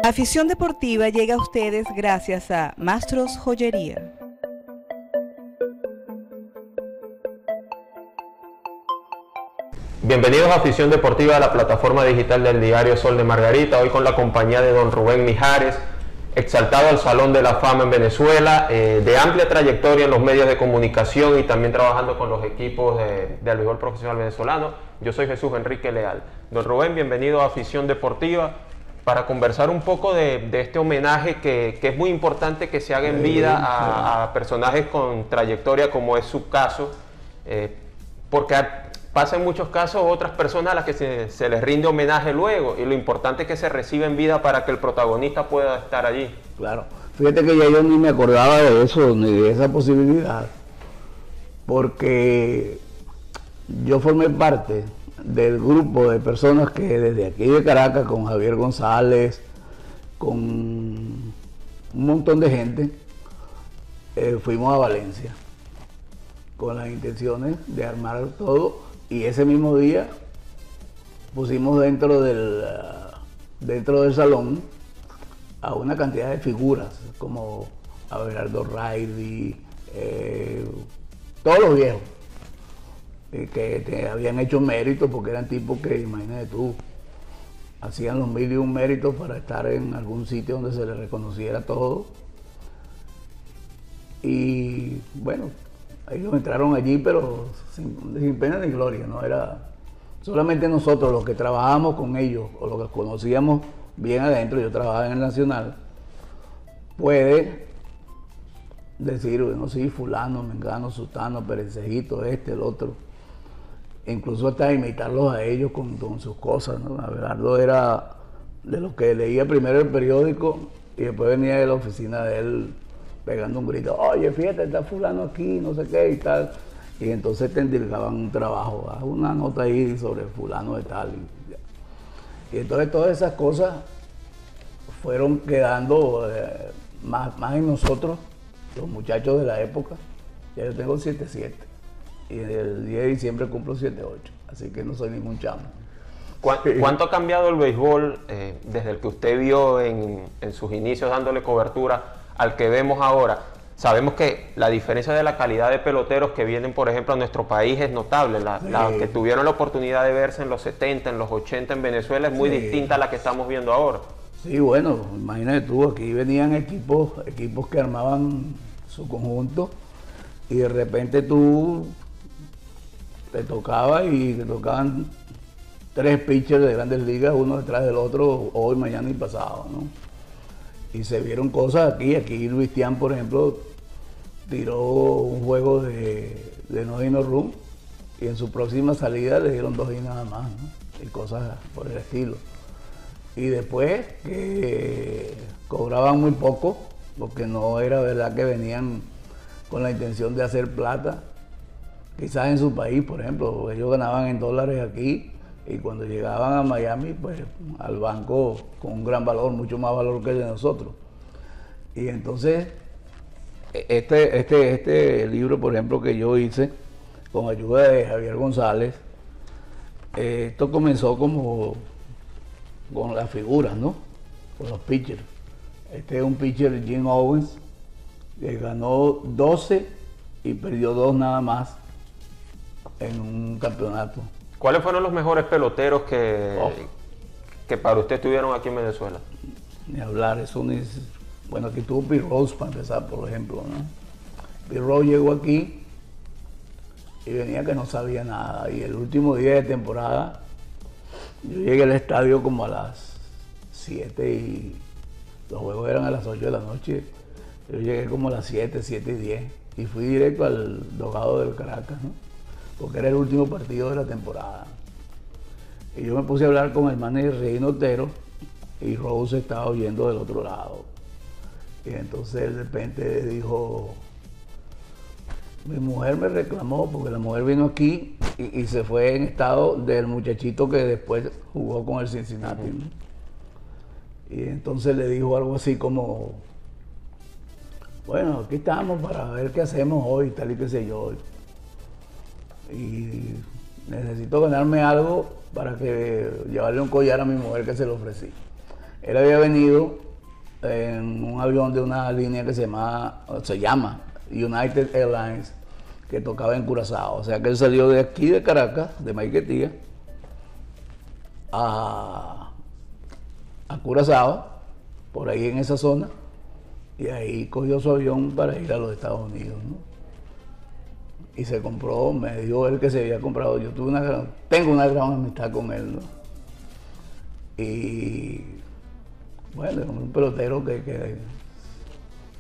Afición Deportiva llega a ustedes gracias a Mastros Joyería. Bienvenidos a Afición Deportiva, la plataforma digital del diario Sol de Margarita, hoy con la compañía de don Rubén Mijares, exaltado al Salón de la Fama en Venezuela, de amplia trayectoria en los medios de comunicación y también trabajando con los equipos del béisbol profesional venezolano. Yo soy Jesús Enrique Leal. Don Rubén, bienvenido a Afición Deportiva para conversar un poco de este homenaje que es muy importante que se haga en vida a personajes con trayectoria como es su caso, porque pasa en muchos casos otras personas a las que se les rinde homenaje luego, y lo importante es que se reciba en vida para que el protagonista pueda estar allí. Claro, fíjate que ya yo ni me acordaba de eso, ni de esa posibilidad, porque yo formé parte del grupo de personas que desde aquí de Caracas, con Javier González, con un montón de gente, fuimos a Valencia con las intenciones de armar todo. Y ese mismo día pusimos dentro del salón a una cantidad de figuras, como Abelardo Raydi, todos los viejos, que habían hecho méritos, porque eran tipos que, imagínate tú, hacían los 1001 méritos para estar en algún sitio donde se les reconociera todo. Y bueno, ellos entraron allí, pero sin pena ni gloria, no era solamente nosotros los que trabajábamos con ellos o los que conocíamos bien adentro. Yo trabajaba en el Nacional, puede decir, bueno, sí, fulano, mengano, sutano, perencejito, el otro, incluso hasta imitarlos a ellos con sus cosas, ¿no? Abelardo era de los que leía primero el periódico y después venía de la oficina de él pegando un grito: oye, fíjate, está fulano aquí, no sé qué y tal. Y entonces te endilgaban un trabajo, haz una nota ahí sobre fulano de tal. Y entonces todas esas cosas fueron quedando más en nosotros, los muchachos de la época. Ya yo tengo 77 y el 10 de diciembre cumplo 78, así que no soy ningún chamo. ¿Cuánto ha cambiado el béisbol desde el que usted vio en sus inicios dándole cobertura al que vemos ahora? Sabemos que la diferencia de la calidad de peloteros que vienen, por ejemplo, a nuestro país es notable. La que tuvieron la oportunidad de verse en los 70, en los 80 en Venezuela es muy distinta a la que estamos viendo ahora. Sí, bueno, imagínate tú, aquí venían equipos que armaban su conjunto y de repente tú te tocaban 3 pitchers de Grandes Ligas, uno detrás del otro, hoy, mañana y pasado, ¿no? Y se vieron cosas aquí Luis Tian, por ejemplo, tiró un juego de no run y en su próxima salida le dieron 2 y nada más, ¿no? Y cosas por el estilo. Y después que cobraban muy poco, porque no era verdad que venían con la intención de hacer plata. Quizás en su país, por ejemplo, ellos ganaban en dólares aquí, y cuando llegaban a Miami, pues al banco con un gran valor, mucho más valor que el de nosotros. Y entonces, este libro, por ejemplo, que yo hice con ayuda de Javier González, esto comenzó como con las figuras, ¿no? Con los pitchers. Este es un pitcher, Jim Owens, que ganó 12 y perdió 2 nada más en un campeonato. ¿Cuáles fueron los mejores peloteros que para usted estuvieron aquí en Venezuela? Ni hablar, eso ni... Bueno, aquí tuvo Pete Rose para empezar, por ejemplo, ¿no? Pete Rose llegó aquí y venía que no sabía nada. Y el último día de temporada, yo llegué al estadio como a las 7 y los juegos eran a las 8 de la noche. Yo llegué como a las 7 y 10 y fui directo al dogado del Caracas, ¿no? Porque era el último partido de la temporada. Y yo me puse a hablar con el manager Reino Otero y Rose estaba oyendo del otro lado. Y entonces él de repente dijo: mi mujer me reclamó, porque la mujer vino aquí y se fue en estado del muchachito que después jugó con el Cincinnati, ¿no? Y entonces le dijo algo así como: bueno, aquí estamos para ver qué hacemos hoy, tal y qué sé yo. Y necesito ganarme algo para que llevarle un collar a mi mujer que se lo ofrecí. Él había venido en un avión de una línea que se llama United Airlines, que tocaba en Curazao. O sea que él salió de aquí de Caracas, de Maiquetía, a Curazao, por ahí en esa zona, y ahí cogió su avión para ir a los Estados Unidos, ¿no? Y se compró, me dijo él que se había comprado, tengo una gran amistad con él, ¿no? Y bueno, era un pelotero que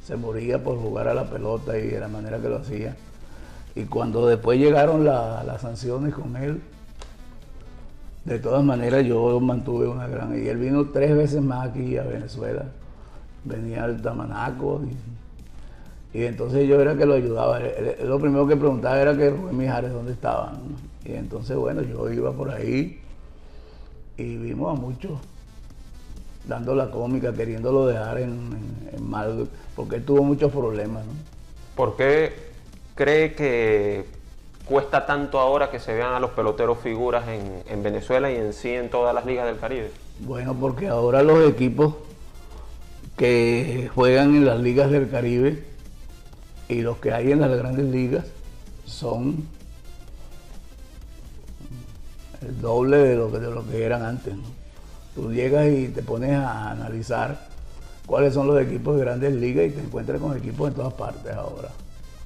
se moría por jugar a la pelota y de la manera que lo hacía. Y cuando después llegaron las sanciones con él, de todas maneras yo mantuve una gran... Y él vino 3 veces más aquí a Venezuela. Venía al Tamanaco y entonces yo era que lo ayudaba. Lo primero que preguntaba era que Rubén Mijares dónde estaban, ¿no? Y entonces bueno, yo iba por ahí y vimos a muchos dando la cómica, queriéndolo dejar en mal, porque él tuvo muchos problemas, ¿no? ¿Por qué cree que cuesta tanto ahora que se vean a los peloteros figuras en Venezuela y en sí en todas las ligas del Caribe? Bueno, porque ahora los equipos que juegan en las ligas del Caribe y los que hay en las grandes ligas son el doble de lo que eran antes, ¿no? Tú llegas y te pones a analizar cuáles son los equipos de grandes ligas y te encuentras con equipos en todas partes ahora.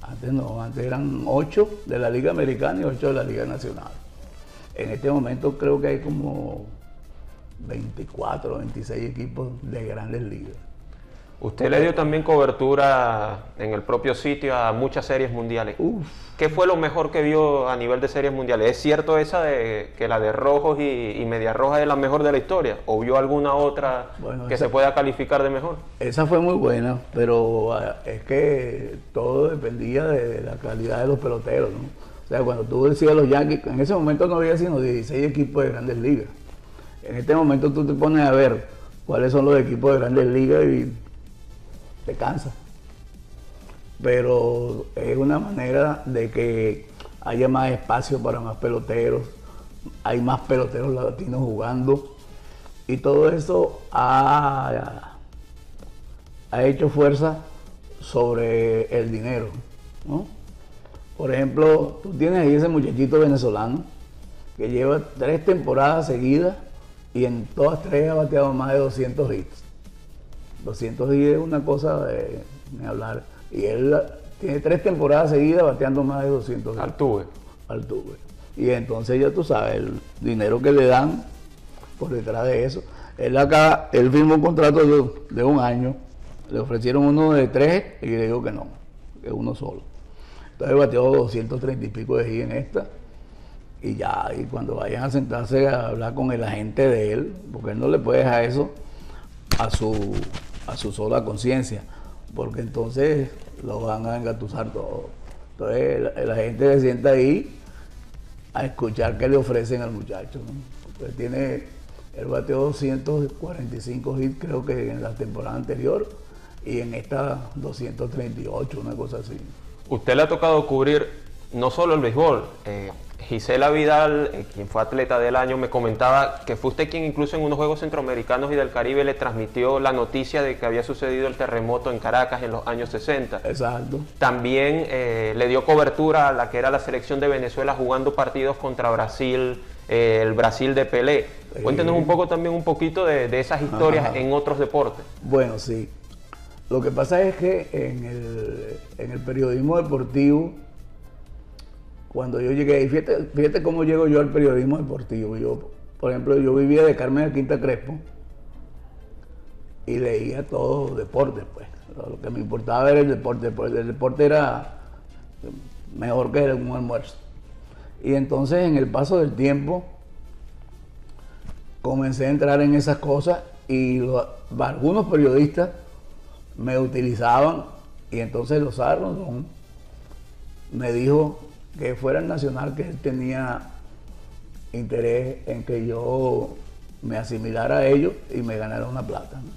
Antes no, antes eran 8 de la Liga Americana y 8 de la Liga Nacional. En este momento creo que hay como 24 o 26 equipos de grandes ligas. Usted le dio también cobertura en el propio sitio a muchas series mundiales. ¿Qué fue lo mejor que vio a nivel de series mundiales? ¿Es cierto esa de que la de Rojos y Medias Rojas es la mejor de la historia? ¿O vio alguna otra que se pueda calificar de mejor? Esa fue muy buena, pero es que todo dependía de la calidad de los peloteros, ¿no? O sea, cuando tú decías los Yankees, en ese momento no había sino 16 equipos de grandes ligas. En este momento tú te pones a ver cuáles son los equipos de grandes ligas y te cansa. Pero es una manera de que haya más espacio para más peloteros, hay más peloteros latinos jugando y todo eso ha hecho fuerza sobre el dinero, ¿no? Por ejemplo, tú tienes ahí ese muchachito venezolano que lleva 3 temporadas seguidas y en todas 3 ha bateado más de 200 hits. 200 hits es una cosa de hablar. Y él tiene 3 temporadas seguidas bateando más de 200 hits. Altuve. Y entonces ya tú sabes, el dinero que le dan por detrás de eso. Él firmó un contrato de 1 año. Le ofrecieron uno de 3 y le dijo que no, que uno solo. Entonces bateó 230 y pico de hits en esta. Y ya, y cuando vayan a sentarse a hablar con el agente de él, porque él no le puede dejar eso a su sola conciencia, porque entonces lo van a engatusar todo. Entonces el agente se sienta ahí a escuchar qué le ofrecen al muchacho, ¿no? Entonces él bateó 245 hits creo que en la temporada anterior y en esta 238, una cosa así. Usted le ha tocado cubrir no solo el béisbol. Gisela Vidal, quien fue atleta del año, me comentaba que fue usted quien incluso en unos Juegos Centroamericanos y del Caribe le transmitió la noticia de que había sucedido el terremoto en Caracas en los años 60. Exacto. También le dio cobertura a la que era la selección de Venezuela jugando partidos contra Brasil, el Brasil de Pelé. Sí. Cuéntenos un poquito de esas historias en otros deportes. Bueno, sí. Lo que pasa es que en el periodismo deportivo, cuando yo llegué, y fíjate cómo llego yo al periodismo deportivo. Yo, por ejemplo, yo vivía de Carmen de Quinta Crespo y leía todo deporte, pues. Lo que me importaba era el deporte, porque el deporte era mejor que un almuerzo. Y entonces, en el paso del tiempo, comencé a entrar en esas cosas y algunos periodistas me utilizaban y entonces Lozada Rondón me dijo que fuera el Nacional, que él tenía interés en que yo me asimilara a ellos y me ganara una plata, ¿no?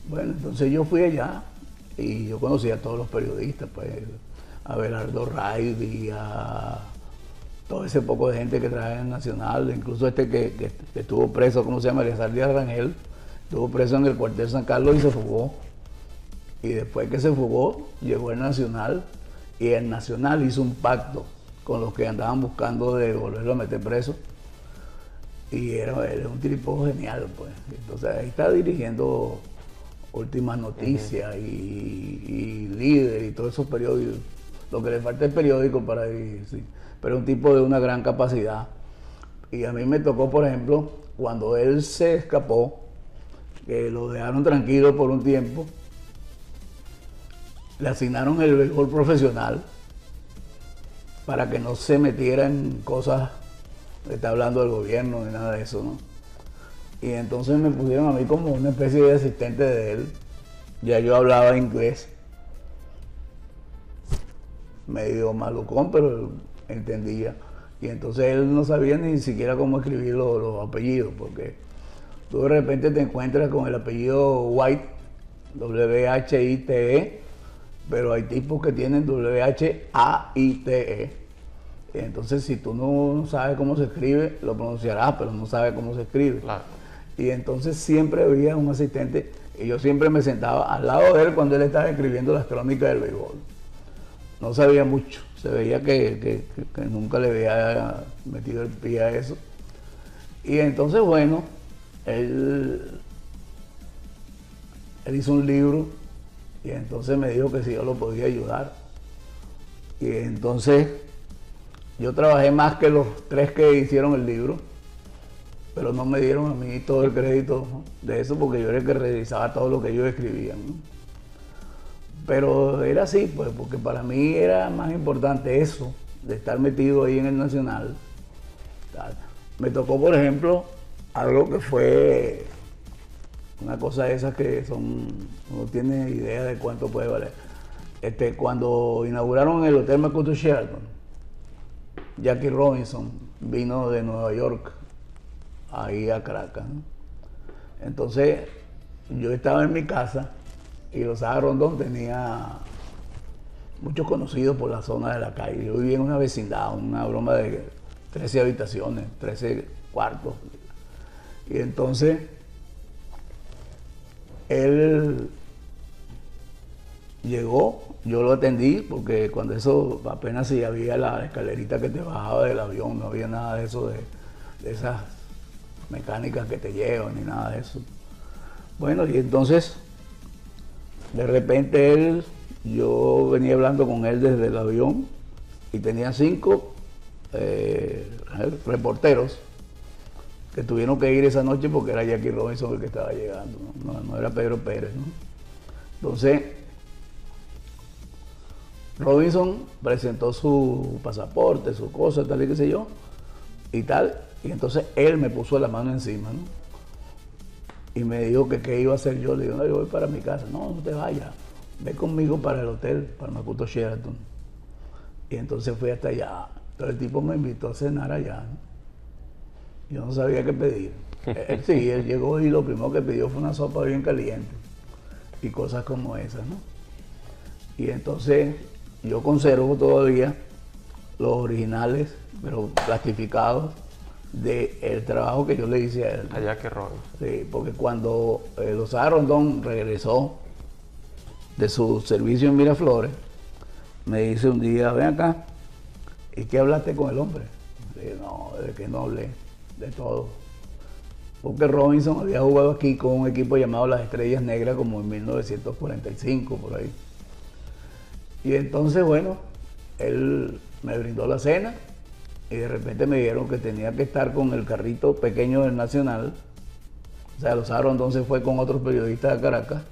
Bueno, entonces yo fui allá y yo conocí a todos los periodistas, pues, a Belardo Raiby, a todo ese poco de gente que trae en el Nacional, incluso que estuvo preso, ¿cómo se llama? Eleazar Díaz Rangel, Estuvo preso en el cuartel San Carlos y se fugó. Y después que se fugó, llegó el Nacional y el Nacional hizo un pacto con los que andaban buscando de volverlo a meter preso. Y era un tipo genial, pues. Entonces ahí está dirigiendo Últimas Noticias y Líder y todos esos periódicos. Lo que le falta es periódico para ir, sí. Pero es un tipo de una gran capacidad. Y a mí me tocó, por ejemplo, cuando él se escapó, que lo dejaron tranquilo por un tiempo, le asignaron el béisbol profesional para que no se metiera en cosas que está hablando del gobierno ni nada de eso, ¿no? Y entonces me pusieron a mí como una especie de asistente de él. Ya yo hablaba inglés, medio malucón, pero entendía. Y entonces él no sabía ni siquiera cómo escribir los apellidos, porque tú de repente te encuentras con el apellido White, W-H-I-T-E, pero hay tipos que tienen W-H-A-I-T-E. Entonces, si tú no sabes cómo se escribe, lo pronunciarás, pero no sabes cómo se escribe. Claro. Y entonces siempre había un asistente, y yo siempre me sentaba al lado de él cuando él estaba escribiendo las crónicas del béisbol. No sabía mucho, se veía que nunca le había metido el pie a eso. Y entonces, bueno, él hizo un libro, y entonces me dijo que si yo lo podía ayudar. Y entonces yo trabajé más que los 3 que hicieron el libro, pero no me dieron a mí todo el crédito, ¿no?, de eso, porque yo era el que revisaba todo lo que ellos escribían, ¿no? Pero era así, pues, porque para mí era más importante eso, de estar metido ahí en el Nacional. Me tocó, por ejemplo, algo que fue una cosa de esas que son, no tiene idea de cuánto puede valer. Cuando inauguraron el Hotel Macuto Sheraton, Jackie Robinson vino de Nueva York ahí a Caracas, ¿no? Entonces yo estaba en mi casa y Lozada Rondón tenía muchos conocidos por la zona de la calle. Yo vivía en una vecindad, una broma de 13 habitaciones, 13 cuartos. Y entonces él llegó, yo lo atendí, porque cuando eso apenas si había la escalerita que te bajaba del avión, no había nada de eso, de esas mecánicas que te llevan ni nada de eso. Bueno, y entonces de repente yo venía hablando con él desde el avión y tenía 5 reporteros que tuvieron que ir esa noche porque era Jackie Robinson el que estaba llegando, ¿no? No era Pedro Pérez, ¿no? Entonces Robinson presentó su pasaporte, su cosa, tal y qué sé yo, y tal, y entonces él me puso la mano encima, ¿no? Y me dijo que qué iba a hacer yo. Le digo, no, yo voy para mi casa. No, no te vayas, ve conmigo para el hotel, para el Macuto Sheraton. Y entonces fui hasta allá. Entonces el tipo me invitó a cenar allá, ¿no? Yo no sabía qué pedir. Él llegó y lo primero que pidió fue una sopa bien caliente y cosas como esas, ¿no? Y entonces yo conservo todavía los originales, pero plastificados, del trabajo que yo le hice a él. A Jackie Robinson. Sí, porque cuando Lozada Rondón regresó de su servicio en Miraflores, me dice un día, ven acá, ¿y qué hablaste con el hombre? Le dije, no, de que no hablé, de todo. Porque Robinson había jugado aquí con un equipo llamado Las Estrellas Negras como en 1945, por ahí. Y entonces, bueno, él me brindó la cena y de repente me dijeron que tenía que estar con el carrito pequeño del Nacional. O sea, Lozada Rondón se fue con otros periodistas a Caracas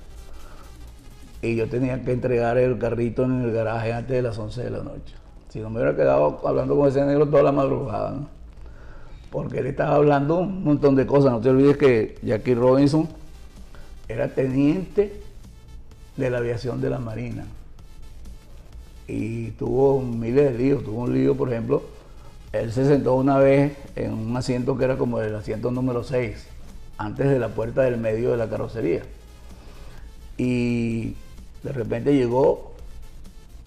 y yo tenía que entregar el carrito en el garaje antes de las 11 de la noche. Si no, me hubiera quedado hablando con ese negro toda la madrugada, ¿no? Porque él estaba hablando un montón de cosas. No te olvides que Jackie Robinson era teniente de la aviación de la Marina y tuvo miles de líos. Tuvo un lío, por ejemplo, él se sentó una vez en un asiento que era como el asiento número 6, antes de la puerta del medio de la carrocería. Y de repente llegó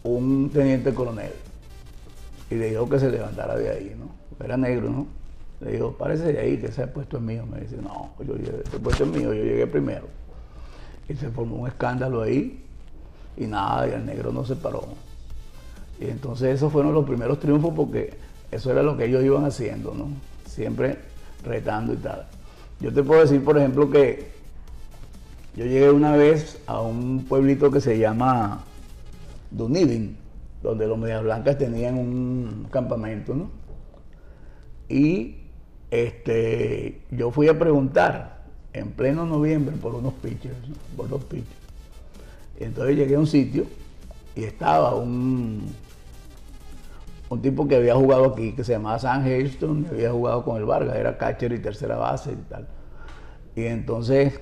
un teniente coronel y le dijo que se levantara de ahí, ¿no? Era negro, ¿no? Le digo, párese de ahí, que ese puesto es mío. Me dice, no, ese puesto es mío, yo llegué primero. Y se formó un escándalo ahí y nada, y el negro no se paró. Y entonces esos fueron los primeros triunfos porque eso era lo que ellos iban haciendo, ¿no? Siempre retando y tal. Yo te puedo decir, por ejemplo, que yo llegué una vez a un pueblito que se llama Dunedin, donde los Medias Blancas tenían un campamento, ¿no? Y yo fui a preguntar en pleno noviembre por unos pitchers, ¿no? Por 2 pitchers. Y entonces llegué a un sitio y estaba un tipo que había jugado aquí, que se llamaba Sam Hairston, y había jugado con el Vargas, era catcher y tercera base y tal. Y entonces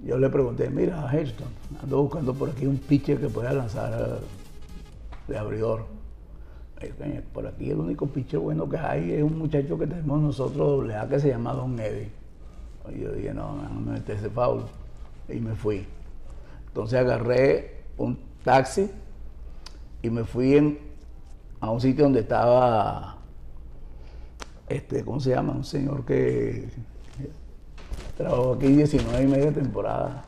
yo le pregunté, mira, Hairston, ando buscando por aquí un pitcher que pueda lanzar de abridor. Por aquí el único pitcher bueno que hay es un muchacho que tenemos nosotros AA que se llama Don Eddie. Y yo dije, no me metes ese foul. Y me fui. Entonces agarré un taxi y me fui a un sitio donde estaba, ¿cómo se llama? Un señor que trabajó aquí 19 y media temporada,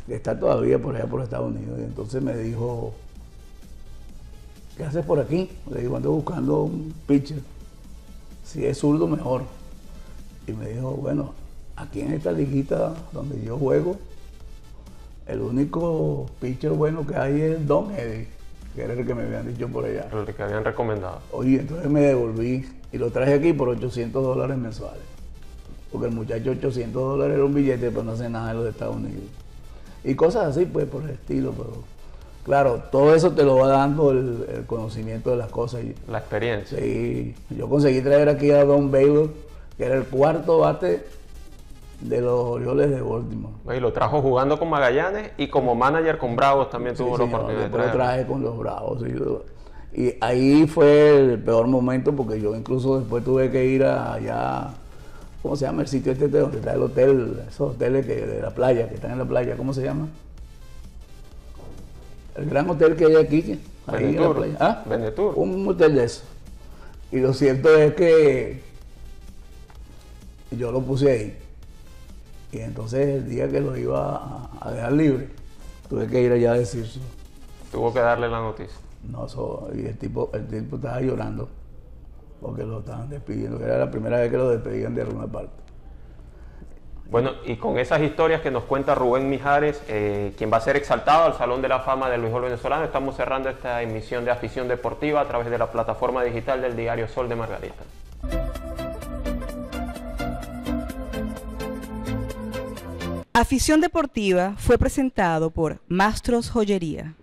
que está todavía por allá por Estados Unidos. Y entonces me dijo, ¿qué haces por aquí? Le digo, ando buscando un pitcher. Si es zurdo, mejor. Y me dijo, bueno, aquí en esta liguita donde yo juego, el único pitcher bueno que hay es Don Eddie, que era el que me habían dicho por allá. El que habían recomendado. Oye, entonces me devolví y lo traje aquí por $800 mensuales. Porque el muchacho $800 era un billete, pero no hace nada en los Estados Unidos. Y cosas así, pues, por el estilo, pero claro, todo eso te lo va dando el conocimiento de las cosas. La experiencia. Sí, yo conseguí traer aquí a Don Baylor, que era el 4º bate de los Orioles de Baltimore. Y lo trajo jugando con Magallanes y como manager con Bravos también tuvo la oportunidad de traerlo. Lo traje con los Bravos. Sí. Y ahí fue el peor momento porque yo incluso después tuve que ir allá, ¿cómo se llama el sitio donde está el hotel? Esos hoteles de la playa, que están en la playa, ¿cómo se llama? El gran hotel que hay aquí, ahí en la playa. ¿Ah? Venetur. Un hotel de eso. Y lo cierto es que yo lo puse ahí. Y entonces el día que lo iba a dejar libre, tuve que ir allá a decirlo. Tuvo que darle la noticia. No, y el tipo estaba llorando porque lo estaban despidiendo, que era la primera vez que lo despedían de alguna parte. Bueno, y con esas historias que nos cuenta Rubén Mijares, quien va a ser exaltado al Salón de la Fama del Béisbol Venezolano, estamos cerrando esta emisión de Afición Deportiva a través de la plataforma digital del diario Sol de Margarita. Afición Deportiva fue presentado por Mastros Joyería.